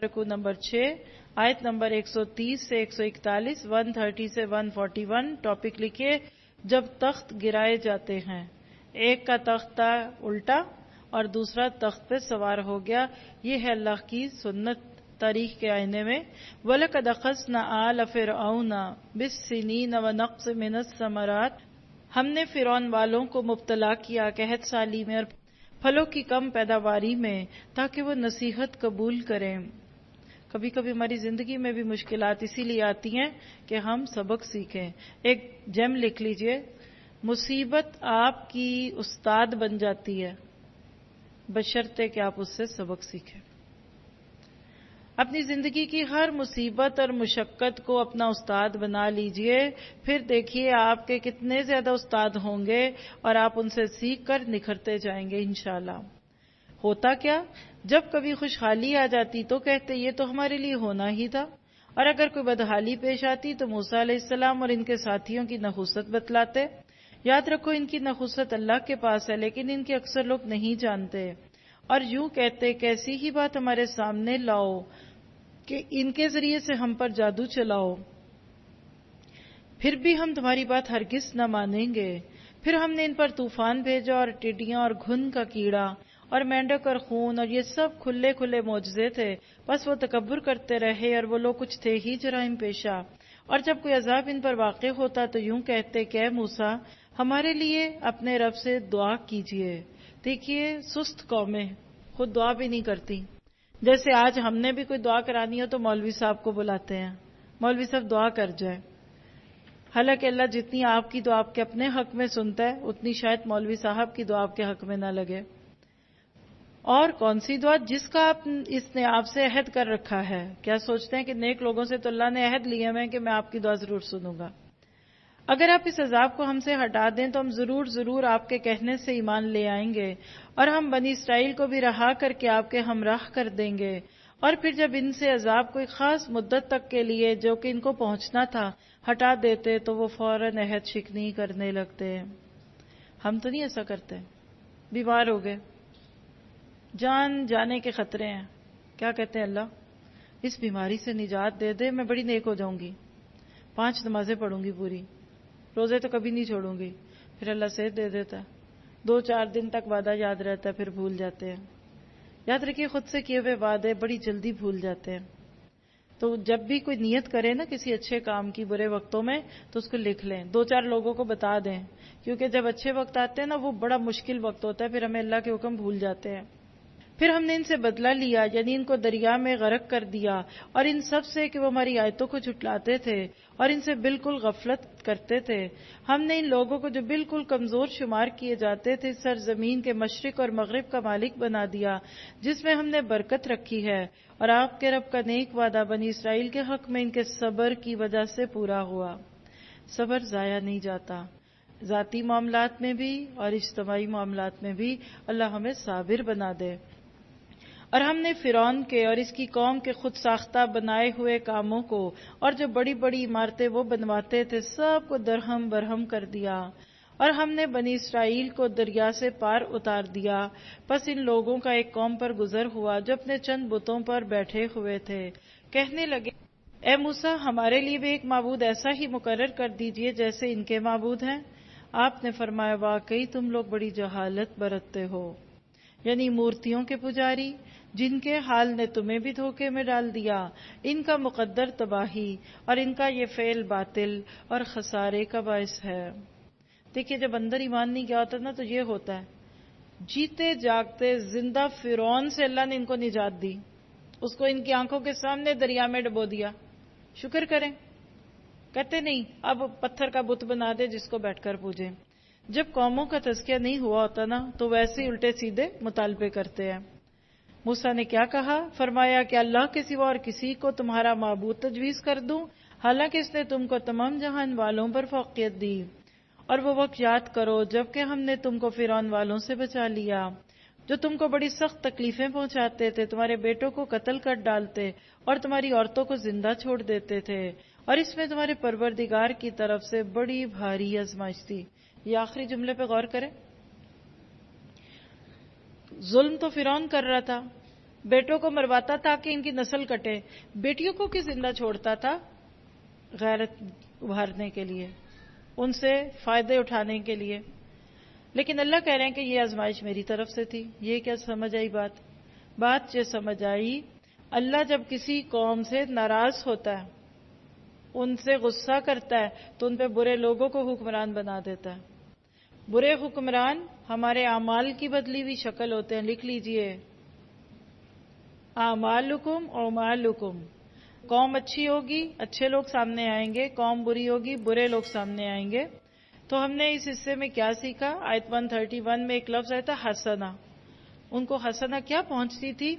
رکوع نمبر 6 آیت نمبر 130 سے 141 130 سے 141 ٹاپک لکھیے جب تخت گرائے جاتے ہیں. ایک کا تخت تھا الٹا اور دوسرا تخت پہ سوار ہو گیا. یہ ہے اللہ کی سنت تاریخ کے آئینے میں. وَلَقَدْ أَخَذْنَا آلَ فِرْعَوْنَ بِالسِّنِينَ وَنَقْصٍ مِّنَ الثَّمَرَاتِ ہم نے فرعون والوں کو مبتلا کیا قحط سالی میں اور پھلوں کی کم پیداواری میں تاکہ وہ نصیحت قبول کریں. کبھی کبھی ہماری زندگی میں بھی مشکلات اسی لیے آتی ہیں کہ ہم سبق سیکھیں. ایک جیم لکھ لیجئے، مصیبت آپ کی استاد بن جاتی ہے بشرطے کہ آپ اس سے سبق سیکھیں. اپنی زندگی کی ہر مصیبت اور مشقت کو اپنا استاد بنا لیجئے، پھر دیکھیے آپ کے کتنے زیادہ استاد ہوں گے اور آپ ان سے سیکھ کر نکھرتے جائیں گے انشاءاللہ. ہوتا کیا، جب کبھی خوشحالی آ جاتی تو کہتے یہ تو ہمارے لیے ہونا ہی تھا، اور اگر کوئی بدحالی پیش آتی تو موسیٰ علیہ السلام اور ان کے ساتھیوں کی نحوست بتلاتے. یاد رکھو ان کی نحوست اللہ کے پاس ہے لیکن ان کے اکثر لوگ نہیں جانتے، اور یوں کہتے کیسی ہی بات ہمارے سامنے لاؤ کہ ان کے ذریعے سے ہم پر جادو چلاؤ، پھر بھی ہم تمہاری بات ہرگز نہ مانیں گے. پھر ہم نے ان پر طوفان بھیجا اور ٹڈیاں اور گھن کا کیڑا اور مینڈک اور خون، اور یہ سب کھلے کھلے معجزے تھے. بس وہ تکبر کرتے رہے اور وہ لوگ کچھ تھے ہی جرائم پیشہ. اور جب کوئی عذاب ان پر واقع ہوتا تو یوں کہتے کہ اے موسیٰ ہمارے لیے اپنے رب سے دعا کیجئے. دیکھیے سست قومیں خود دعا بھی نہیں کرتی. جیسے آج ہم نے بھی کوئی دعا کرانی ہو تو مولوی صاحب کو بلاتے ہیں، مولوی صاحب دعا کر جائیں. حالانکہ اللہ جتنی آپ کی دعا آپ کے اپنے حق میں سنتا ہے اتنی شاید مولوی صاحب کی دعا آپ کے حق میں نہ لگے. اور کون سی دعا جس کا اس نے آپ سے عہد کر رکھا ہے. کیا سوچتے ہیں کہ نیک لوگوں سے تو اللہ نے عہد لیے ہوئے ہیں کہ میں آپ کی دعا ضرور سنوں گا. اگر آپ اس عذاب کو ہم سے ہٹا دیں تو ہم ضرور آپ کے کہنے سے ایمان لے آئیں گے، اور ہم بنی اسرائیل کو بھی رہا کر کے آپ کے ہمراہ کر دیں گے. اور پھر جب ان سے عذاب کوئی خاص مدت تک کے لیے جو کہ ان کو پہنچنا تھا ہٹا دیتے تو وہ فوراً عہد شکنی کرنے لگتے. ہم تو نہیں ایسا کرتے. بیمار ہو گئے، جان جانے کے خطرے ہیں، کیا کہتے ہیں اللہ اس بیماری سے نجات دے دے، میں بڑی نیک ہو جاؤں گی، 5 نمازیں پڑھوں گی پوری، روزے تو کبھی نہیں چھوڑوں گی. پھر اللہ صحت دے دیتا ہے، 2-4 دن تک وعدہ یاد رہتا ہے، پھر بھول جاتے ہیں. یاد رکھیے خود سے کیے ہوئے وعدے بڑی جلدی بھول جاتے ہیں. تو جب بھی کوئی نیت کرے نا کسی اچھے کام کی برے وقتوں میں تو اس کو لکھ لیں، 2-4 لوگوں کو بتا دیں، کیونکہ جب اچھے وقت آتے ہیں نا وہ بڑا مشکل وقت ہوتا ہے، پھر ہمیں اللہ کے حکم بھول جاتے ہیں. پھر ہم نے ان سے بدلہ لیا، یعنی ان کو دریا میں غرق کر دیا، اور ان سب سے کہ وہ ہماری آیتوں کو جھٹلاتے تھے اور ان سے بالکل غفلت کرتے تھے. ہم نے ان لوگوں کو جو بالکل کمزور شمار کیے جاتے تھے سرزمین کے مشرق اور مغرب کا مالک بنا دیا، جس میں ہم نے برکت رکھی ہے. اور آپ کے رب کا نیک وعدہ بنی اسرائیل کے حق میں ان کے صبر کی وجہ سے پورا ہوا. صبر ضائع نہیں جاتا، ذاتی معاملات میں بھی اور اجتماعی معاملات میں بھی اللہ ہمیں صابر بنا دے. اور ہم نے فرعون کے اور اس کی قوم کے خود ساختہ بنائے ہوئے کاموں کو اور جو بڑی بڑی عمارتیں وہ بنواتے تھے سب کو درہم برہم کر دیا. اور ہم نے بنی اسرائیل کو دریا سے پار اتار دیا. پس ان لوگوں کا ایک قوم پر گزر ہوا جو اپنے چند بتوں پر بیٹھے ہوئے تھے. کہنے لگے اے موسیٰ ہمارے لیے بھی ایک معبود ایسا ہی مقرر کر دیجئے جیسے ان کے معبود ہیں. آپ نے فرمایا واقعی تم لوگ بڑی جہالت برتتے ہو، یعنی مورتیوں کے پجاری جن کے حال نے تمہیں بھی دھوکے میں ڈال دیا. ان کا مقدر تباہی اور ان کا یہ فعل باطل اور خسارے کا باعث ہے. دیکھیے جب اندر ایمان نہیں گیا ہوتا نا تو یہ ہوتا ہے. جیتے جاگتے زندہ فرعون سے اللہ نے ان کو نجات دی، اس کو ان کی آنکھوں کے سامنے دریا میں ڈبو دیا. شکر کریں. کہتے نہیں اب پتھر کا بت بنا دے جس کو بیٹھ کر پوجیں. جب قوموں کا تزکیہ نہیں ہوا ہوتا نا تو ویسے ہی الٹے سیدھے مطالبے کرتے ہیں. موسیٰ نے کیا کہا؟ فرمایا کہ اللہ کے سوا اور کسی کو تمہارا معبود تجویز کر دوں، حالانکہ اس نے تم کو تمام جہان والوں پر فوقیت دی. اور وہ وقت یاد کرو جب کہ ہم نے تم کو فرعون والوں سے بچا لیا جو تم کو بڑی سخت تکلیفیں پہنچاتے تھے، تمہارے بیٹوں کو قتل کر ڈالتے اور تمہاری عورتوں کو زندہ چھوڑ دیتے تھے، اور اس میں تمہارے پروردگار کی طرف سے بڑی بھاری آزمائش تھی. یہ آخری جملے پہ غور کریں. ظلم تو فرعون کر رہا تھا، بیٹوں کو مرواتا تاکہ ان کی نسل کٹے، بیٹیوں کو کس زندہ چھوڑتا تھا؟ غیرت ابھارنے کے لیے، ان سے فائدے اٹھانے کے لیے. لیکن اللہ کہہ رہے ہیں کہ یہ آزمائش میری طرف سے تھی. یہ کیا سمجھ آئی بات یہ سمجھ آئی، اللہ جب کسی قوم سے ناراض ہوتا ہے، ان سے غصہ کرتا ہے، تو ان پہ برے لوگوں کو حکمران بنا دیتا ہے. برے حکمران ہمارے اعمال کی بدلی ہوئی شکل ہوتے ہیں. لکھ لیجئے، اعمالکم اعمالکم. قوم اچھی ہوگی، اچھے لوگ سامنے آئیں گے، قوم بری ہوگی، برے لوگ سامنے آئیں گے. تو ہم نے اس حصے میں کیا سیکھا؟ آیت 131 میں ایک لفظ آیا تھا حسنہ. ان کو حسنہ کیا پہنچتی تھی؟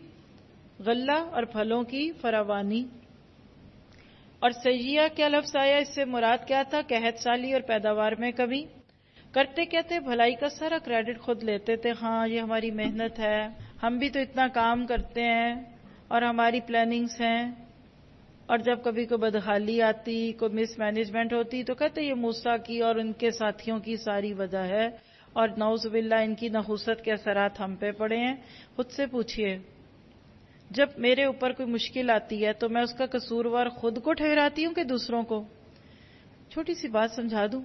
غلہ اور پھلوں کی فراوانی. اور سیئہ کیا لفظ آیا؟ اس سے مراد کیا تھا؟ قحط سالی اور پیداوار میں کمی. کرتے کیا تھے؟ بھلائی کا سارا کریڈٹ خود لیتے تھے. ہاں یہ ہماری محنت ہے، ہم بھی تو اتنا کام کرتے ہیں اور ہماری پلاننگز ہیں. اور جب کبھی کوئی بدحالی آتی، کوئی مس مینجمنٹ ہوتی، تو کہتے یہ موسیٰ کی اور ان کے ساتھیوں کی ساری وجہ ہے، اور نعوذ باللہ ان کی نحوست کے اثرات ہم پہ پڑے ہیں. خود سے پوچھئے، جب میرے اوپر کوئی مشکل آتی ہے تو میں اس کا قصوروار خود کو ٹھہراتی ہوں کہ دوسروں کو؟ چھوٹی سی بات سمجھا دوں.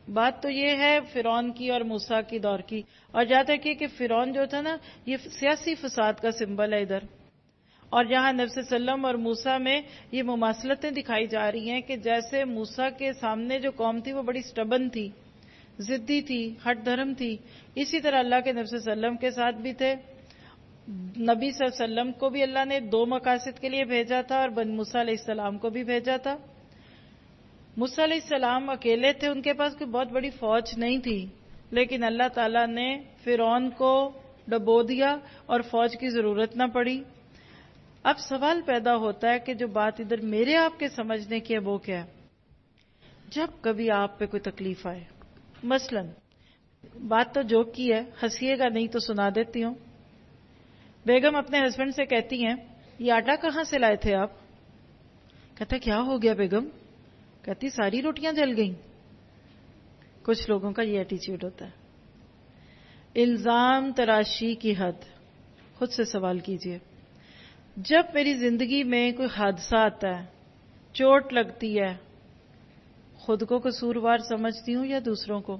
بات تو یہ ہے فرعون کی اور موسیٰ کی دور کی. اور یاد رکھیے کہ فرعون جو تھا نا، یہ سیاسی فساد کا سمبل ہے ادھر. اور جہاں نبی صلی اللہ علیہ وسلم اور موسیٰ میں یہ مماثلتیں دکھائی جا رہی ہیں کہ جیسے موسیٰ کے سامنے جو قوم تھی وہ بڑی سٹبن تھی، ضدی تھی، ہٹ دھرم تھی، اسی طرح اللہ کے نبی صلی اللہ علیہ وسلم کے ساتھ بھی تھے. نبی صلی اللہ علیہ وسلم کو بھی اللہ نے 2 مقاصد کے لیے بھیجا تھا اور موسیٰ علیہ السلام کو بھی بھیجا تھا. موسیٰ علیہ السلام اکیلے تھے، ان کے پاس کوئی بہت بڑی فوج نہیں تھی، لیکن اللہ تعالیٰ نے فرعون کو ڈبو دیا اور فوج کی ضرورت نہ پڑی. اب سوال پیدا ہوتا ہے کہ جو بات ادھر میرے آپ کے سمجھنے کی ہے وہ کیا ہے؟ جب کبھی آپ پہ کوئی تکلیف آئے، مثلا بات تو جوک کی ہے، ہنسیے گا نہیں تو سنا دیتی ہوں. بیگم اپنے ہسبینڈ سے کہتی ہیں یہ آٹا کہاں سے لائے تھے آپ؟ کہتا کیا ہو گیا بیگم؟ کہتی ساری روٹیاں جل گئیں. کچھ لوگوں کا یہ ایٹیچیوڈ ہوتا ہے. الزام تراشی کی حد. خود سے سوال کیجئے، جب میری زندگی میں کوئی حادثہ آتا ہے، چوٹ لگتی ہے، خود کو قصوروار سمجھتی ہوں یا دوسروں کو؟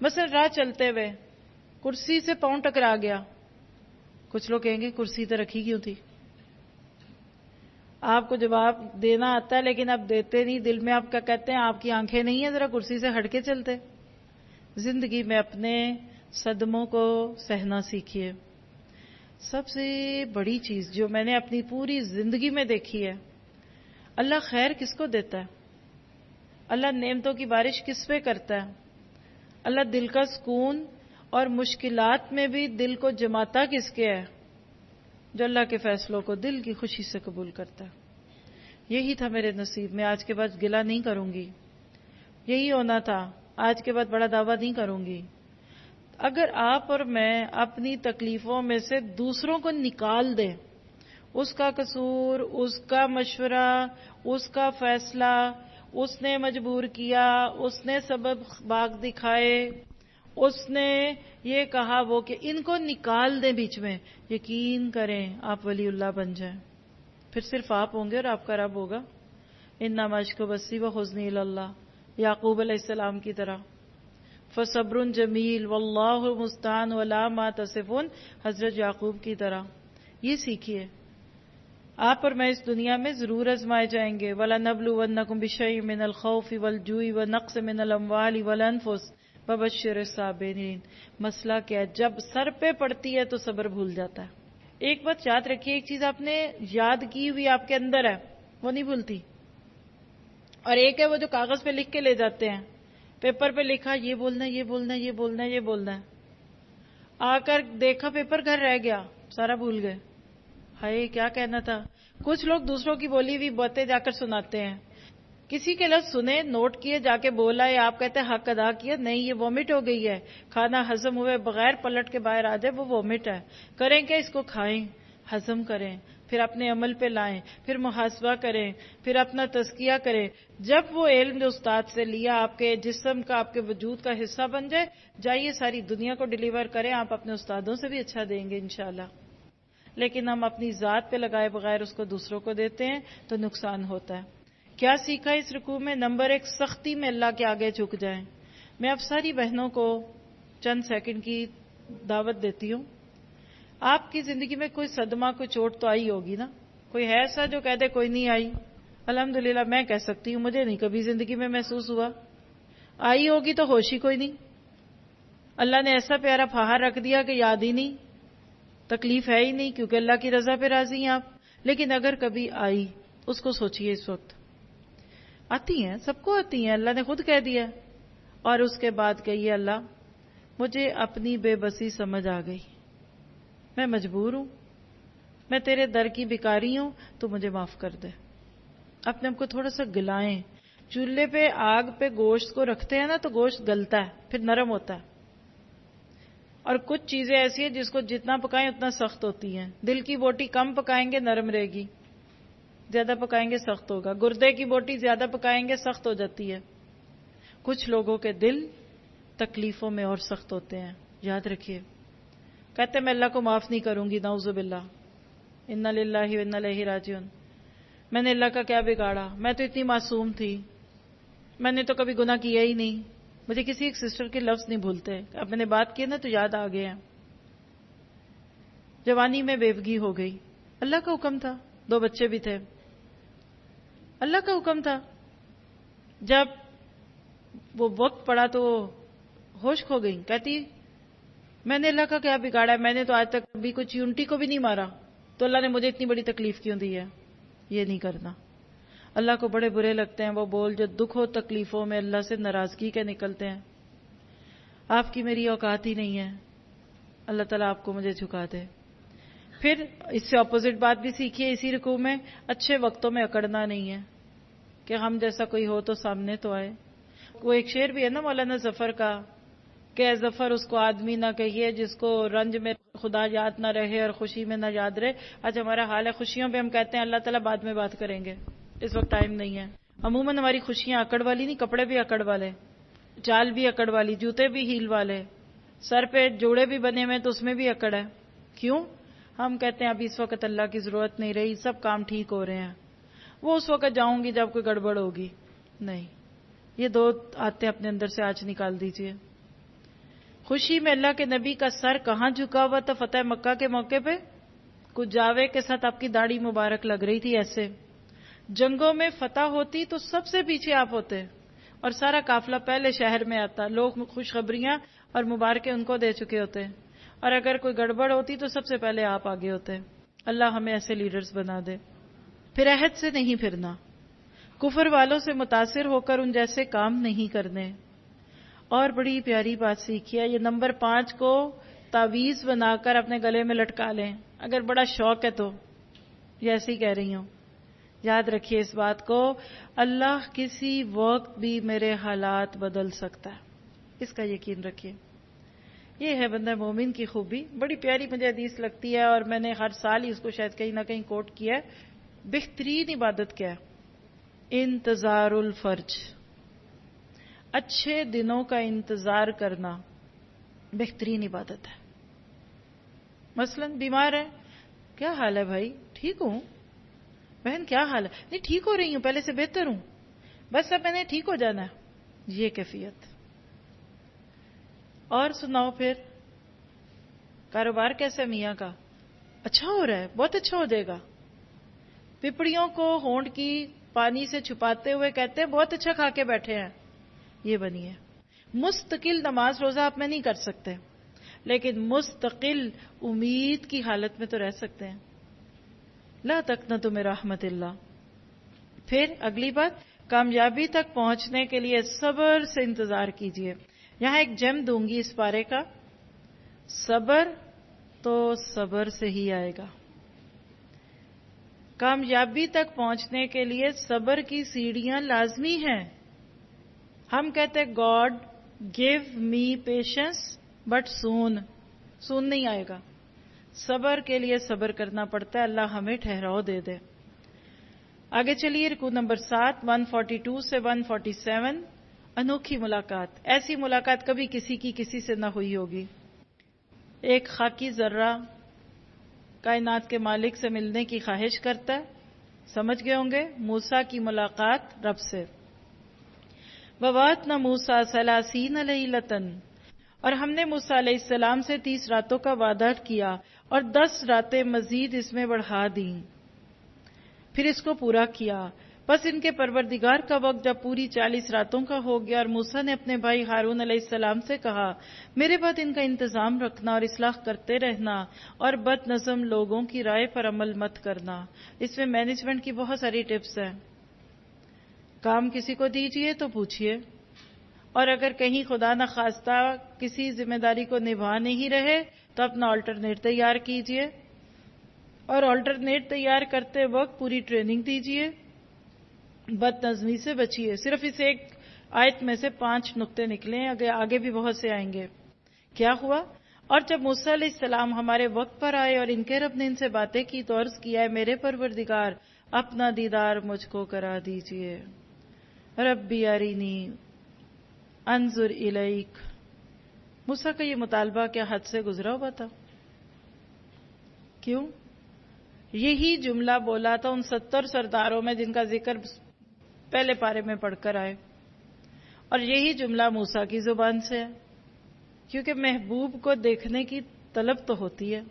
مثلا راہ چلتے ہوئے کرسی سے پاؤں ٹکرا گیا، کچھ لوگ کہیں گے کرسی تو رکھی کیوں تھی؟ آپ کو جواب دینا آتا ہے لیکن آپ دیتے نہیں، دل میں آپ کا کہتے ہیں آپ کی آنکھیں نہیں ہیں، ذرا کرسی سے ہٹ کے چلتے. زندگی میں اپنے صدموں کو سہنا سیکھیے. سب سے بڑی چیز جو میں نے اپنی پوری زندگی میں دیکھی ہے، اللہ خیر کس کو دیتا ہے؟ اللہ نعمتوں کی بارش کس پہ کرتا ہے؟ اللہ دل کا سکون اور مشکلات میں بھی دل کو جماتا کس کے ہے؟ جو اللہ کے فیصلوں کو دل کی خوشی سے قبول کرتا ہے. یہی تھا میرے نصیب میں، آج کے بعد گلہ نہیں کروں گی. یہی ہونا تھا، آج کے بعد بڑا دعویٰ نہیں کروں گی. اگر آپ اور میں اپنی تکلیفوں میں سے دوسروں کو نکال دیں، اس کا قصور، اس کا مشورہ، اس کا فیصلہ، اس نے مجبور کیا، اس نے سبب باغ دکھائے، اس نے یہ کہا وہ کہ ان کو نکال دیں بیچ میں، یقین کریں آپ ولی اللہ بن جائیں. پھر صرف آپ ہوں گے اور آپ کا رب ہوگا. انما اشکو بثی وحزنی الی اللہ، یعقوب علیہ السلام کی طرح. فصبر جمیل واللہ المستعان ولا ما تصفون، حضرت یعقوب کی طرح. یہ سیکھیے. آپ اور میں اس دنیا میں ضرور آزمائے جائیں گے. وَلَنَبْلُوَنَّكُمْ بِشَيْءٍ مِّنَ الْخَوْفِ وَالْجُوعِ وَنَقْصٍ مِّنَ الْأَمْوَالِ وَالْأَنفُسِ وَبَشِّرِ الصَّابِرِينَ. مسئلہ کیا ہے؟ جب سر پہ پڑتی ہے تو صبر بھول جاتا ہے. ایک بات یاد رکھیے، ایک چیز آپ نے یاد کی ہوئی آپ کے اندر ہے وہ نہیں بھولتی، اور ایک ہے وہ جو کاغذ پہ لکھ کے لے جاتے ہیں. پیپر پہ لکھا یہ بولنا ہے، یہ بولنا ہے، یہ بولنا ہے، یہ بولنا ہے. آ کر دیکھا پیپر گھر رہ گیا، سارا بھول گئے. ہائے کیا کہنا تھا. کچھ لوگ دوسروں کی بولی ہوئی باتیں جا کر سناتے ہیں. کسی کے لفظ سنے، نوٹ کیے، جا کے بولا، یا آپ کہتے ہیں حق ادا کیا. نہیں، یہ وومٹ ہو گئی ہے، کھانا ہضم ہوئے بغیر پلٹ کے باہر آ جائے وہ وومٹ ہے. کریں کیا؟ اس کو کھائیں، ہضم کریں، پھر اپنے عمل پہ لائیں، پھر محاسبہ کریں، پھر اپنا تزکیہ کریں. جب وہ علم جو استاد سے لیا آپ کے جسم کا، آپ کے وجود کا حصہ بن جائے، جائیے ساری دنیا کو ڈیلیور کریں. آپ اپنے استادوں سے بھی اچھا دیں گے انشاءاللہ. لیکن ہم اپنی ذات پہ لگائے بغیر اس کو دوسروں کو دیتے ہیں تو نقصان ہوتا ہے. کیا سیکھا اس رکوع میں؟ نمبر 1، سختی میں اللہ کے آگے جھک جائیں. میں اب ساری بہنوں کو چند سیکنڈ کی دعوت دیتی ہوں. آپ کی زندگی میں کوئی صدمہ، کوئی چوٹ تو آئی ہوگی نا. کوئی ہے ایسا جو کہہ دے کوئی نہیں آئی؟ الحمدللہ میں کہہ سکتی ہوں مجھے نہیں کبھی زندگی میں محسوس ہوا. آئی ہوگی تو ہوش ہی کوئی نہیں. اللہ نے ایسا پیارا پہاڑ رکھ دیا کہ یاد ہی نہیں، تکلیف ہے ہی نہیں، کیونکہ اللہ کی رضا پہ راضی ہیں آپ. لیکن اگر کبھی آئی، اس کو سوچئے. اس وقت آتی ہیں، سب کو آتی ہیں، اللہ نے خود کہہ دیا. اور اس کے بعد کہیے اللہ مجھے اپنی بے بسی سمجھ آ گئی، میں مجبور ہوں، میں تیرے در کی بھکاری ہوں، تو مجھے معاف کر دے. اپنے آپ کو تھوڑا سا گلائیں. چولہے پہ آگ پہ گوشت کو رکھتے ہیں نا تو گوشت گلتا ہے، پھر نرم ہوتا ہے. اور کچھ چیزیں ایسی ہیں جس کو جتنا پکائیں اتنا سخت ہوتی ہیں. دل کی بوٹی کم پکائیں گے نرم رہے گی، زیادہ پکائیں گے سخت ہوگا. گردے کی بوٹی زیادہ پکائیں گے سخت ہو جاتی ہے. کچھ لوگوں کے دل تکلیفوں میں اور سخت ہوتے ہیں. یاد رکھیے، کہتے میں اللہ کو معاف نہیں کروں گی، نعوذ باللہ، انا للہ و انا الیہ راجعون. میں نے اللہ کا کیا بگاڑا، میں تو اتنی معصوم تھی، میں نے تو کبھی گناہ کیا ہی نہیں. مجھے کسی ایک سسٹر کے لفظ نہیں بھولتے. اب میں نے بات کی نا تو یاد آ گئے ہیں. جوانی میں بیوگی ہو گئی، اللہ کا حکم تھا، 2 بچے بھی تھے، اللہ کا حکم تھا. جب وہ وقت پڑا تو ہوش کھو گئی. کہتی میں نے اللہ کا کیا بگاڑا ہے، میں نے تو آج تک کبھی کوئی چیونٹی کو بھی نہیں مارا، تو اللہ نے مجھے اتنی بڑی تکلیف کیوں دی ہے. یہ نہیں کرنا. اللہ کو بڑے برے لگتے ہیں وہ بول جو دکھ و تکلیفوں میں اللہ سے ناراضگی کے نکلتے ہیں. آپ کی میری اوقات ہی نہیں ہے. اللہ تعالیٰ آپ کو مجھے جھکا دے. پھر اس سے اپوزٹ بات بھی سیکھیے اسی رکوع میں، اچھے وقتوں میں اکڑنا نہیں ہے کہ ہم جیسا کوئی ہو تو سامنے تو آئے. وہ ایک شعر بھی ہے نا مولانا ظفر کا کہ اے ظفر اس کو آدمی نہ کہیے جس کو رنج میں خدا یاد نہ رہے اور خوشی میں نہ یاد رہے. آج ہمارا حال ہے خوشیوں پہ ہم کہتے ہیں اللہ تعالیٰ بعد میں بات کریں گے، اس وقت ٹائم نہیں ہے. عموماً ہماری خوشیاں اکڑ والی نہیں، کپڑے بھی اکڑ والے، چال بھی اکڑ والی، جوتے بھی ہیل والے، سر پہ جوڑے بھی بنے ہوئے تو اس میں بھی اکڑ ہے. کیوں؟ ہم کہتے ہیں ابھی اس وقت اللہ کی ضرورت نہیں رہی، سب کام ٹھیک ہو رہے ہیں، وہ اس وقت جاؤں گی جب کوئی گڑبڑ ہوگی. نہیں، یہ 2 آتے اپنے اندر سے آج نکال دیجئے. خوشی میں اللہ کے نبی کا سر کہاں جھکا ہوا تھا فتح مکہ کے موقع پہ؟ کچھ جاوے کے ساتھ آپ کی داڑھی مبارک لگ رہی تھی ایسے. جنگوں میں فتح ہوتی تو سب سے پیچھے آپ ہوتے اور سارا قافلہ پہلے شہر میں آتا، لوگ خوشخبریاں اور مبارکیں ان کو دے چکے ہوتے، اور اگر کوئی گڑبڑ ہوتی تو سب سے پہلے آپ آگے ہوتے. اللہ ہمیں ایسے لیڈرز بنا دے. پھر عہد سے نہیں پھرنا، کفر والوں سے متاثر ہو کر ان جیسے کام نہیں کرنے. اور بڑی پیاری بات سیکھی ہے، یہ نمبر 5 کو تعویذ بنا کر اپنے گلے میں لٹکا لیں اگر بڑا شوق ہے تو. یہ ایسے ہی کہہ رہی ہوں. یاد رکھیے اس بات کو، اللہ کسی وقت بھی میرے حالات بدل سکتا ہے، اس کا یقین رکھیے. یہ ہے بندہ مومن کی خوبی. بڑی پیاری مجھے حدیث لگتی ہے اور میں نے ہر سال ہی اس کو شاید کہیں نہ کہیں کوٹ کیا ہے. بہترین عبادت کیا ہے؟ انتظار الفرج، اچھے دنوں کا انتظار کرنا بہترین عبادت ہے. مثلا بیمار ہے، کیا حال ہے بھائی؟ ٹھیک ہوں. بہن کیا حال ہے؟ نہیں ٹھیک ہو رہی ہوں، پہلے سے بہتر ہوں، بس اب میں نے ٹھیک ہو جانا ہے. یہ کیفیت. اور سناؤ پھر کاروبار کیسا میاں کا؟ اچھا ہو رہا ہے، بہت اچھا ہو جائے گا. پپڑیوں کو ہونٹ کی پانی سے چھپاتے ہوئے کہتے ہیں بہت اچھا کھا کے بیٹھے ہیں. یہ بنی ہے. مستقل نماز روزہ آپ میں نہیں کر سکتے، لیکن مستقل امید کی حالت میں تو رہ سکتے ہیں. لا تقنطوا من رحمت اللہ. پھر اگلی بات، کامیابی تک پہنچنے کے لیے صبر سے انتظار کیجیے. یہاں ایک جم دوں گی اس پارے کا، صبر تو صبر سے ہی آئے گا. کامیابی تک پہنچنے کے لیے صبر کی سیڑھیاں لازمی ہیں. ہم کہتے ہیں God give me patience but soon نہیں آئے گا. صبر کے لیے صبر کرنا پڑتا ہے. اللہ ہمیں ٹھہراؤ دے دے. آگے چلیے رکوع نمبر 7 142 سے 147. انوکھی ملاقات. ایسی ملاقات کبھی کسی کی کسی سے نہ ہوئی ہوگی. ایک خاکی ذرہ کائنات کے مالک سے ملنے کی خواہش کرتا ہے. سمجھ گئے ہوں گے موسیٰ کی ملاقات رب سے. وَوَعَدْنَا مُوسَىٰ 30 لَيْلَةً، اور ہم نے موسیٰ علیہ السلام سے 30 راتوں کا وعدہ کیا اور 10 راتیں مزید اس میں بڑھا دیں. پھر اس کو پورا کیا. بس ان کے پروردگار کا وقت جب پوری 40 راتوں کا ہو گیا اور موسیٰ نے اپنے بھائی ہارون علیہ السلام سے کہا میرے بعد ان کا انتظام رکھنا اور اصلاح کرتے رہنا اور بد نظم لوگوں کی رائے پر عمل مت کرنا. اس میں مینجمنٹ کی بہت ساری ٹپس ہیں. کام کسی کو دیجئے تو پوچھئے، اور اگر کہیں خدا نخواستہ کسی ذمہ داری کو نبھا نہیں رہے تو اپنا آلٹرنیٹ تیار کیجئے، اور آلٹرنیٹ تیار کرتے وقت پوری ٹریننگ دیجئے. بد نظمی سے بچیے. صرف اس ایک آیت میں سے 5 نقطے نکلے ہیں، آگے بھی بہت سے آئیں گے. کیا ہوا؟ اور جب موسیٰ علیہ السلام ہمارے وقت پر آئے اور ان کے رب نے ان سے باتیں کی تو عرض کیا ہے میرے پروردگار اپنا دیدار مجھ کو کرا دیجئے. ربی ارینی انظر الیک. موسیٰ کا یہ مطالبہ کیا حد سے گزرا ہوا تھا؟ کیوں؟ یہی جملہ بولا تھا ان 70 سرداروں میں جن کا ذکر پہلے پارے میں پڑھ کر آئے، اور یہی جملہ موسیٰ کی زبان سے ہے، کیونکہ محبوب کو دیکھنے کی طلب تو ہوتی ہے،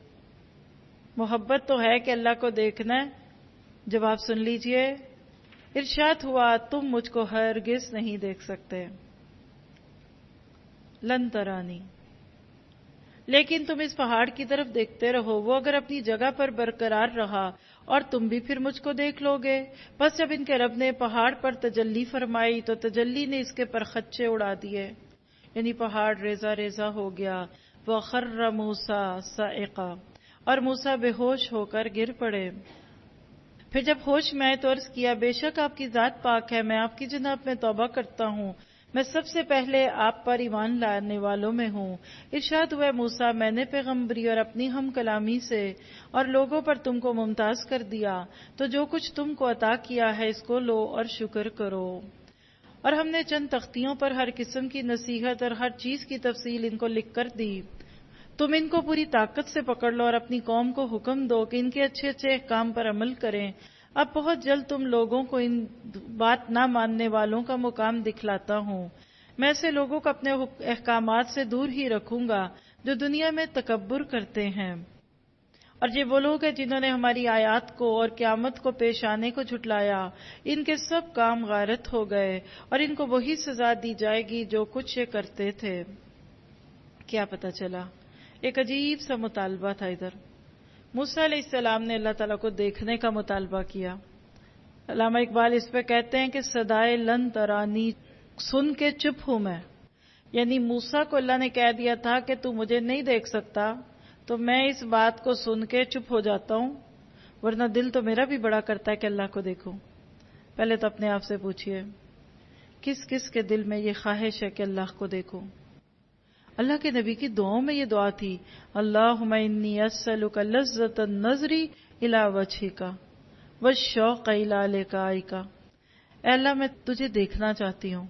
محبت تو ہے کہ اللہ کو دیکھنا ہے. جواب سن لیجئے. ارشاد ہوا تم مجھ کو ہرگز نہیں دیکھ سکتے. لن ترانی، لیکن تم اس پہاڑ کی طرف دیکھتے رہو. وہ اگر اپنی جگہ پر برقرار رہا اور تم بھی پھر مجھ کو دیکھ لو گے. بس جب ان کے رب نے پہاڑ پر تجلی فرمائی تو تجلی نے اس کے پرخچے اڑا دیے، یعنی پہاڑ ریزہ ریزہ ہو گیا. وَخَرَّ مُوسَىٰ صَاعِقًا، اور موسیٰ بے ہوش ہو کر گر پڑے. پھر جب ہوش میں آئے تو عرض کیا بے شک آپ کی ذات پاک ہے، میں آپ کی جناب میں توبہ کرتا ہوں، میں سب سے پہلے آپ پر ایمان لانے والوں میں ہوں. ارشاد ہوا موسیٰ میں نے پیغمبری اور اپنی ہم کلامی سے اور لوگوں پر تم کو ممتاز کر دیا، تو جو کچھ تم کو عطا کیا ہے اس کو لو اور شکر کرو. اور ہم نے چند تختیوں پر ہر قسم کی نصیحت اور ہر چیز کی تفصیل ان کو لکھ کر دی. تم ان کو پوری طاقت سے پکڑ لو اور اپنی قوم کو حکم دو کہ ان کے اچھے اچھے احکام پر عمل کریں. اب بہت جلد تم لوگوں کو ان بات نہ ماننے والوں کا مقام دکھلاتا ہوں. میں ایسے لوگوں کو اپنے احکامات سے دور ہی رکھوں گا جو دنیا میں تکبر کرتے ہیں. اور یہ وہ لوگ ہیں جنہوں نے ہماری آیات کو اور قیامت کو پیش آنے کو جھٹلایا. ان کے سب کام غارت ہو گئے اور ان کو وہی سزا دی جائے گی جو کچھ یہ کرتے تھے. کیا پتہ چلا؟ ایک عجیب سا مطالبہ تھا. ادھر موسیٰ علیہ السلام نے اللہ تعالیٰ کو دیکھنے کا مطالبہ کیا. علامہ اقبال اس پہ کہتے ہیں کہ صدائے لن ترانی سن کے چپ ہوں میں. یعنی موسیٰ کو اللہ نے کہہ دیا تھا کہ تو مجھے نہیں دیکھ سکتا، تو میں اس بات کو سن کے چپ ہو جاتا ہوں، ورنہ دل تو میرا بھی بڑا کرتا ہے کہ اللہ کو دیکھوں. پہلے تو اپنے آپ سے پوچھئے کس کس کے دل میں یہ خواہش ہے کہ اللہ کو دیکھوں؟ اللہ کے نبی کی دعاؤں میں یہ دعا تھی اللہم انی اسألک لذۃ النظر الی وجہک والشوق الی لقائک. اے اللہ میں تجھے دیکھنا چاہتی ہوں.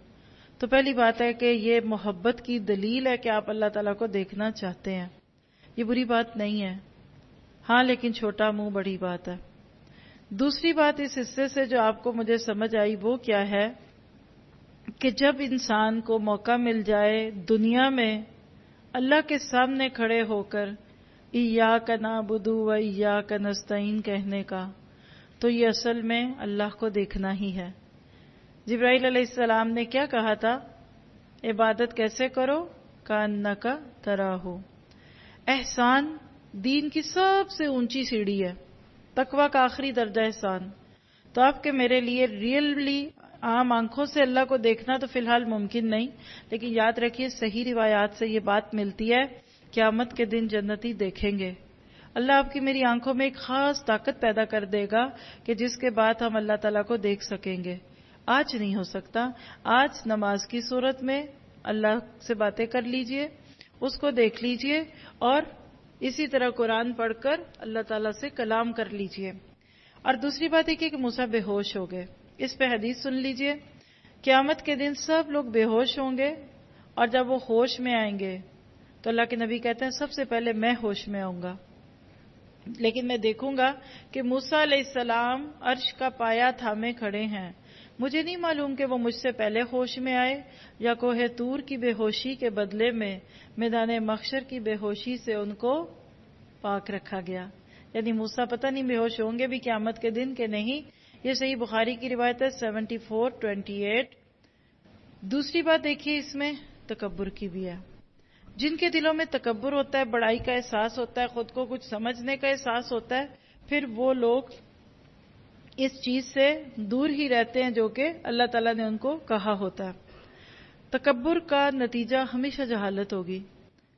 تو پہلی بات ہے کہ یہ محبت کی دلیل ہے کہ آپ اللہ تعالیٰ کو دیکھنا چاہتے ہیں. یہ بری بات نہیں ہے، ہاں لیکن چھوٹا منہ بڑی بات ہے. دوسری بات اس حصے سے جو آپ کو مجھے سمجھ آئی وہ کیا ہے کہ جب انسان کو موقع مل جائے دنیا میں اللہ کے سامنے کھڑے ہو کر ایاک نعبد و ایاک نستعین کہنے کا، تو یہ اصل میں اللہ کو دیکھنا ہی ہے. جبرائیل علیہ السلام نے کیا کہا تھا؟ عبادت کیسے کرو؟ کأنک تراہ. احسان دین کی سب سے اونچی سیڑھی ہے، تقویٰ کا آخری درجہ احسان. تو آپ کے میرے لیے ریئلی عام آنکھوں سے اللہ کو دیکھنا تو فی الحال ممکن نہیں، لیکن یاد رکھیے صحیح روایات سے یہ بات ملتی ہے قیامت کے دن جنتی دیکھیں گے. اللہ آپ کی میری آنکھوں میں ایک خاص طاقت پیدا کر دے گا کہ جس کے بعد ہم اللہ تعالیٰ کو دیکھ سکیں گے. آج نہیں ہو سکتا. آج نماز کی صورت میں اللہ سے باتیں کر لیجئے، اس کو دیکھ لیجئے، اور اسی طرح قرآن پڑھ کر اللہ تعالیٰ سے کلام کر لیجئے. اور دوسری بات یہ کہ موسیٰ بے ہوش ہو گئے. اس پہ حدیث سن لیجئے. قیامت کے دن سب لوگ بے ہوش ہوں گے، اور جب وہ ہوش میں آئیں گے تو اللہ کے نبی کہتے ہیں سب سے پہلے میں ہوش میں آؤں گا. لیکن میں دیکھوں گا کہ موسیٰ علیہ السلام عرش کا پایا تھامے کھڑے ہیں. مجھے نہیں معلوم کہ وہ مجھ سے پہلے ہوش میں آئے یا کوہ طور کی بے ہوشی کے بدلے میں میدان محشر کی بے ہوشی سے ان کو پاک رکھا گیا. یعنی موسیٰ پتہ نہیں بے ہوش ہوں گے بھی قیامت کے دن کہ نہیں. یہ صحیح بخاری کی روایت ہے 74:28. دوسری بات دیکھیے اس میں تکبر کی بھی ہے. جن کے دلوں میں تکبر ہوتا ہے، بڑائی کا احساس ہوتا ہے، خود کو کچھ سمجھنے کا احساس ہوتا ہے، پھر وہ لوگ اس چیز سے دور ہی رہتے ہیں جو کہ اللہ تعالیٰ نے ان کو کہا ہوتا ہے. تکبر کا نتیجہ ہمیشہ جہالت ہوگی.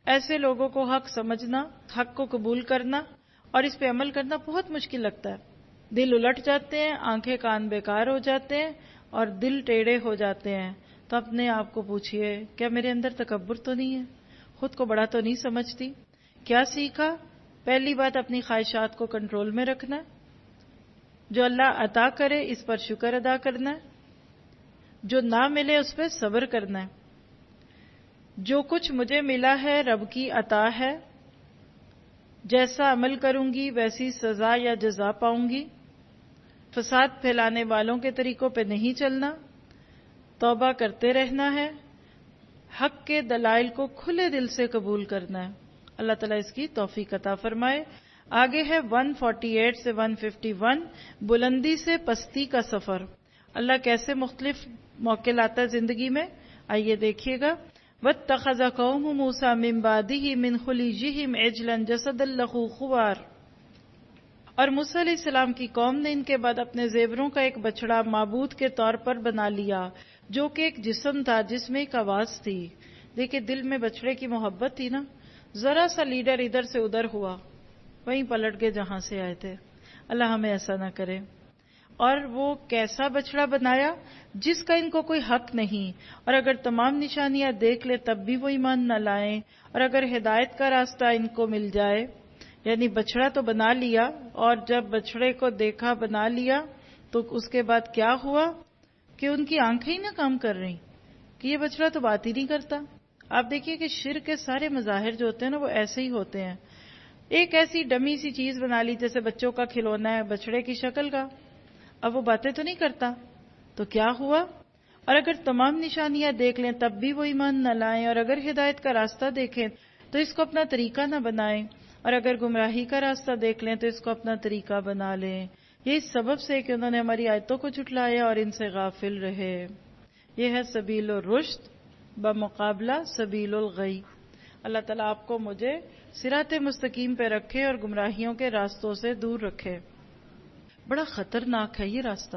ایسے لوگوں کو حق سمجھنا، حق کو قبول کرنا اور اس پہ عمل کرنا بہت مشکل لگتا ہے. دل الٹ جاتے ہیں، آنکھیں کان بیکار ہو جاتے ہیں اور دل ٹیڑھے ہو جاتے ہیں. تو اپنے آپ کو پوچھئے کیا میرے اندر تکبر تو نہیں ہے؟ خود کو بڑا تو نہیں سمجھتی؟ کیا سیکھا؟ پہلی بات اپنی خواہشات کو کنٹرول میں رکھنا ہے. جو اللہ عطا کرے اس پر شکر ادا کرنا ہے. جو نہ ملے اس پہ صبر کرنا ہے. جو کچھ مجھے ملا ہے رب کی عطا ہے. جیسا عمل کروں گی ویسی سزا یا جزا پاؤں گی. فساد پھیلانے والوں کے طریقوں پہ نہیں چلنا. توبہ کرتے رہنا ہے. حق کے دلائل کو کھلے دل سے قبول کرنا ہے. اللہ تعالیٰ اس کی توفیق عطا فرمائے. آگے ہے 148 سے 151 بلندی سے پستی کا سفر. اللہ کیسے مختلف موقع لاتا ہے زندگی میں، آئیے دیکھیے گا. وَاتَّخَذَ قَوْمُ مُوسَىٰ مِن بَعْدِهِ مِنْ خُلِيجِهِمْ عِجْلًا جَسَدًا لَهُ خُوَارٌ. اور موسیٰ علیہ السلام کی قوم نے ان کے بعد اپنے زیوروں کا ایک بچڑا معبود کے طور پر بنا لیا جو کہ ایک جسم تھا جس میں ایک آواز تھی. دیکھیں دل میں بچڑے کی محبت تھی نا. ذرا سا لیڈر ادھر سے ادھر ہوا وہیں پلٹ گئے جہاں سے آئے تھے. اللہ ہمیں ایسا نہ کرے. اور وہ کیسا بچڑا بنایا جس کا ان کو کوئی حق نہیں، اور اگر تمام نشانیاں دیکھ لے تب بھی وہ ایمان نہ لائیں، اور اگر ہدایت کا راستہ ان کو مل جائے. یعنی بچڑا تو بنا لیا، اور جب بچڑے کو دیکھا بنا لیا تو اس کے بعد کیا ہوا کہ ان کی آنکھیں ہی نہ کام کر رہی کہ یہ بچڑا تو بات ہی نہیں کرتا. آپ دیکھیے کہ شرک کے سارے مظاہر جو ہوتے ہیں نا وہ ایسے ہی ہوتے ہیں. ایک ایسی ڈمی سی چیز بنا لی جیسے بچوں کا کھلونا ہے بچڑے کی شکل کا، اب وہ باتیں تو نہیں کرتا تو کیا ہوا. اور اگر تمام نشانیاں دیکھ لیں تب بھی وہ ایمان نہ لائیں، اور اگر ہدایت کا راستہ دیکھیں تو اس کو اپنا طریقہ نہ بنائیں، اور اگر گمراہی کا راستہ دیکھ لیں تو اس کو اپنا طریقہ بنا لیں. یہ اس سبب سے کہ انہوں نے ہماری آیتوں کو جھٹلایا اور ان سے غافل رہے. یہ ہے سبیل الرشد بمقابلہ سبیل الغی. اللہ تعالیٰ آپ کو مجھے صراط مستقیم پہ رکھے اور گمراہیوں کے راستوں سے دور رکھے. بڑا خطرناک ہے یہ راستہ.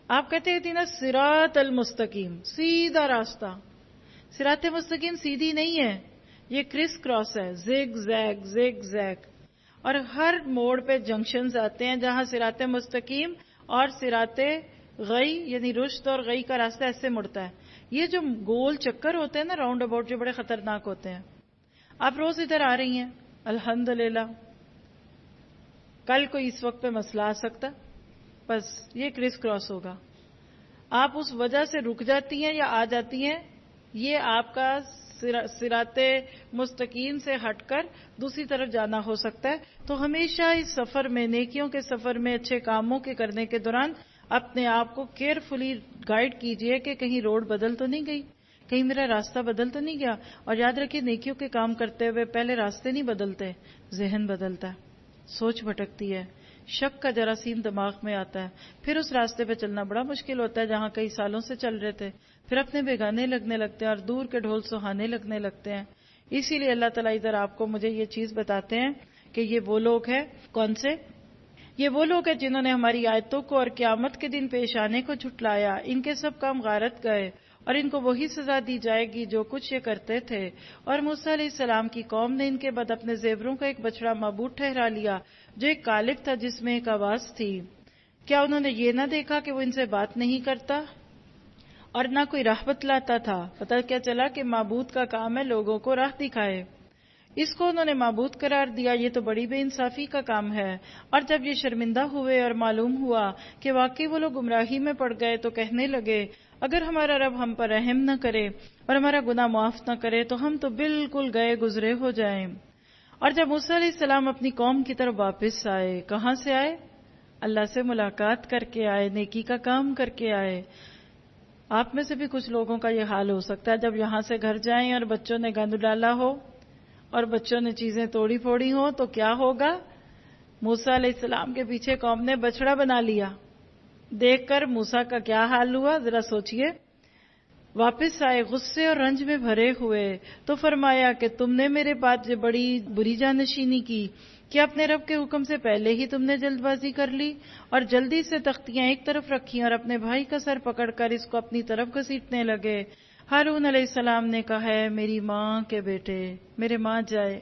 آپ کہتے ہیں نا صراط المستقیم سیدھا راستہ. صراط مستقیم سیدھی نہیں ہے، یہ کرس کراس ہے، زگ زیگ زگ زیگ. اور ہر موڑ پہ جنکشنز آتے ہیں جہاں صراط مستقیم اور صراط غی یعنی رشد اور غی کا راستہ ایسے مڑتا ہے. یہ جو گول چکر ہوتے ہیں نا راؤنڈ اباؤٹ جو بڑے خطرناک ہوتے ہیں. آپ روز ادھر آ رہی ہیں الحمدللہ، کل کوئی اس وقت پہ مسئلہ آ سکتا، بس یہ کرس کراس ہوگا. آپ اس وجہ سے رک جاتی ہیں یا آ جاتی ہیں، یہ آپ کا صراط مستقیم سے ہٹ کر دوسری طرف جانا ہو سکتا ہے. تو ہمیشہ اس سفر میں، نیکیوں کے سفر میں، اچھے کاموں کے کرنے کے دوران اپنے آپ کو کیئرفلی گائیڈ کیجئے کہ کہیں روڈ بدل تو نہیں گئی، کہیں میرا راستہ بدل تو نہیں گیا. اور یاد رکھیے نیکیوں کے کام کرتے ہوئے پہلے راستے نہیں بدلتے، ذہن بدلتا ہے، سوچ بھٹکتی ہے، شک کا جراثیم دماغ میں آتا ہے. پھر اس راستے پہ چلنا بڑا مشکل ہوتا ہے جہاں کئی سالوں سے چل رہے تھے. پھر اپنے بیگانے لگنے لگتے ہیں اور دور کے ڈھول سہانے لگنے لگتے ہیں. اسی لیے اللہ تعالیٰ ادھر آپ کو مجھے یہ چیز بتاتے ہیں کہ یہ وہ لوگ ہیں. کون سے؟ یہ وہ لوگ ہیں جنہوں نے ہماری آیتوں کو اور قیامت کے دن پیش آنے کو جھٹلایا. ان کے سب کام غارت گئے اور ان کو وہی سزا دی جائے گی جو کچھ یہ کرتے تھے. اور موسیٰ علیہ السلام کی قوم نے ان کے بعد اپنے زیوروں کا ایک بچڑا معبود ٹھہرا لیا جو ایک قالب تھا جس میں ایک آواز تھی. کیا انہوں نے یہ نہ دیکھا کہ وہ ان سے بات نہیں کرتا اور نہ کوئی راہ بتلاتا تھا؟ پتہ کیا چلا کہ معبود کا کام ہے لوگوں کو راہ دکھائے. اس کو انہوں نے معبود قرار دیا. یہ تو بڑی بے انصافی کا کام ہے. اور جب یہ شرمندہ ہوئے اور معلوم ہوا کہ واقعی وہ لوگ گمراہی میں پڑ گئے تو کہنے لگے اگر ہمارا رب ہم پر رحم نہ کرے اور ہمارا گناہ معاف نہ کرے تو ہم تو بالکل گئے گزرے ہو جائیں. اور جب موسیٰ علیہ السلام اپنی قوم کی طرف واپس آئے، کہاں سے آئے؟ اللہ سے ملاقات کر کے آئے، نیکی کا کام کر کے آئے۔ آپ میں سے بھی کچھ لوگوں کا یہ حال ہو سکتا ہے، جب یہاں سے گھر جائیں اور بچوں نے گند ڈالا ہو اور بچوں نے چیزیں توڑی پھوڑی ہوں تو کیا ہوگا؟ موسیٰ علیہ السلام کے پیچھے قوم نے بچڑا بنا لیا۔ دیکھ کر موسیٰ کا کیا حال ہوا ذرا سوچئے۔ واپس آئے غصے اور رنج میں بھرے ہوئے تو فرمایا کہ تم نے میرے بعد جو بڑی بری جانشینی کی، کیا اپنے رب کے حکم سے پہلے ہی تم نے جلد بازی کر لی اور جلدی سے تختیاں ایک طرف رکھی اور اپنے بھائی کا سر پکڑ کر اس کو اپنی طرف گھسیٹنے لگے۔ ہارون علیہ السلام نے کہا ہے میری ماں کے بیٹے، میرے ماں جائے،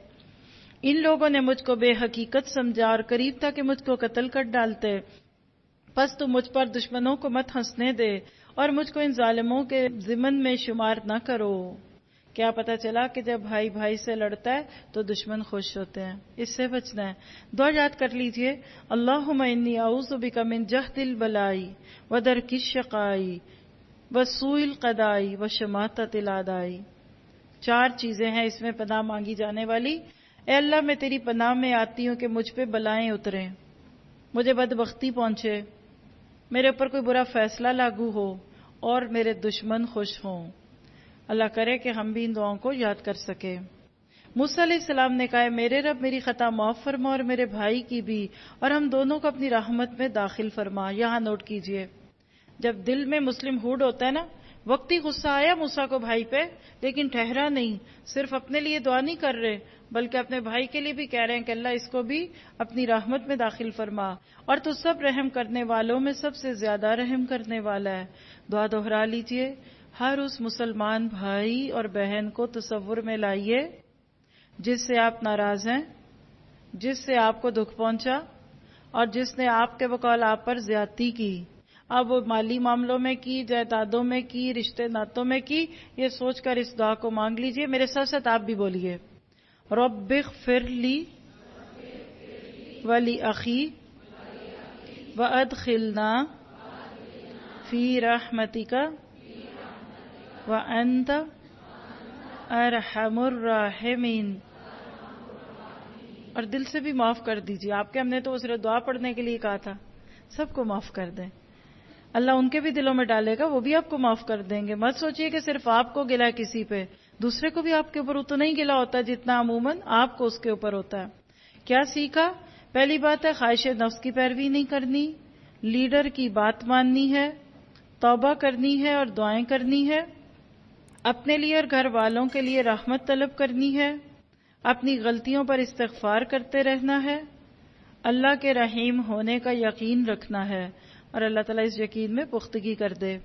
ان لوگوں نے مجھ کو بے حقیقت سمجھا اور قریب تھا کہ مجھ کو قتل کر ڈالتے، پس تو مجھ پر دشمنوں کو مت ہنسنے دے اور مجھ کو ان ظالموں کے ضمن میں شمار نہ کرو۔ کیا پتا چلا کہ جب بھائی بھائی سے لڑتا ہے تو دشمن خوش ہوتے ہیں، اس سے بچنا ہے۔ دعا یاد کر لیجئے، اللہم انی اعوذ بک من جہد البلائی ودرک الشقائی وسوء القضائی وشماتۃ الاعدائی۔ 4 چیزیں ہیں اس میں پناہ مانگی جانے والی۔ اے اللہ میں تیری پناہ میں آتی ہوں کہ مجھ پہ بلائیں اتریں، مجھے بدبختی پہنچے، میرے اوپر کوئی برا فیصلہ لاگو ہو اور میرے دشمن خوش ہوں۔ اللہ کرے کہ ہم بھی ان دعاؤں کو یاد کر سکیں۔ موسیٰ علیہ السلام نے کہا میرے رب میری خطا معاف فرما اور میرے بھائی کی بھی، اور ہم دونوں کو اپنی رحمت میں داخل فرما۔ یہاں نوٹ کیجئے، جب دل میں مسلم ہوڈ ہوتا ہے نا، وقتی غصہ آیا موسیٰ کو بھائی پہ، لیکن ٹھہرا نہیں، صرف اپنے لیے دعا نہیں کر رہے بلکہ اپنے بھائی کے لیے بھی کہہ رہے ہیں کہ اللہ اس کو بھی اپنی رحمت میں داخل فرما، اور تو سب رحم کرنے والوں میں سب سے زیادہ رحم کرنے والا ہے۔ دعا دہرا لیجئے، ہر اس مسلمان بھائی اور بہن کو تصور میں لائیے جس سے آپ ناراض ہیں، جس سے آپ کو دکھ پہنچا اور جس نے آپ کے بقول آپ پر زیادتی کی، اب وہ مالی معاملوں میں کی، جائیدادوں میں کی، رشتے ناتوں میں کی، یہ سوچ کر اس دعا کو مانگ لیجئے۔ میرے ساتھ ساتھ آپ بھی بولیے، رب اغفر لی ولی اخی وادخلنا فی رحمتک وانت ارحم الراحمین۔ اور دل سے بھی معاف کر دیجیے، آپ کے ہم نے تو صرف دعا پڑھنے کے لیے کہا تھا، سب کو معاف کر دیں، اللہ ان کے بھی دلوں میں ڈالے گا، وہ بھی آپ کو معاف کر دیں گے۔ مت سوچئے کہ صرف آپ کو گلا ہے کسی پہ، دوسرے کو بھی آپ کے اوپر اتنا ہی گلا ہوتا ہے جتنا عموماً آپ کو اس کے اوپر ہوتا ہے۔ کیا سیکھا؟ پہلی بات ہے خواہش نفس کی پیروی نہیں کرنی، لیڈر کی بات ماننی ہے، توبہ کرنی ہے اور دعائیں کرنی ہے، اپنے لیے اور گھر والوں کے لیے رحمت طلب کرنی ہے، اپنی غلطیوں پر استغفار کرتے رہنا ہے، اللہ کے رحیم ہونے کا یقین رکھنا ہے، اور اللہ تعالیٰ اس یقین میں پختگی کر دے۔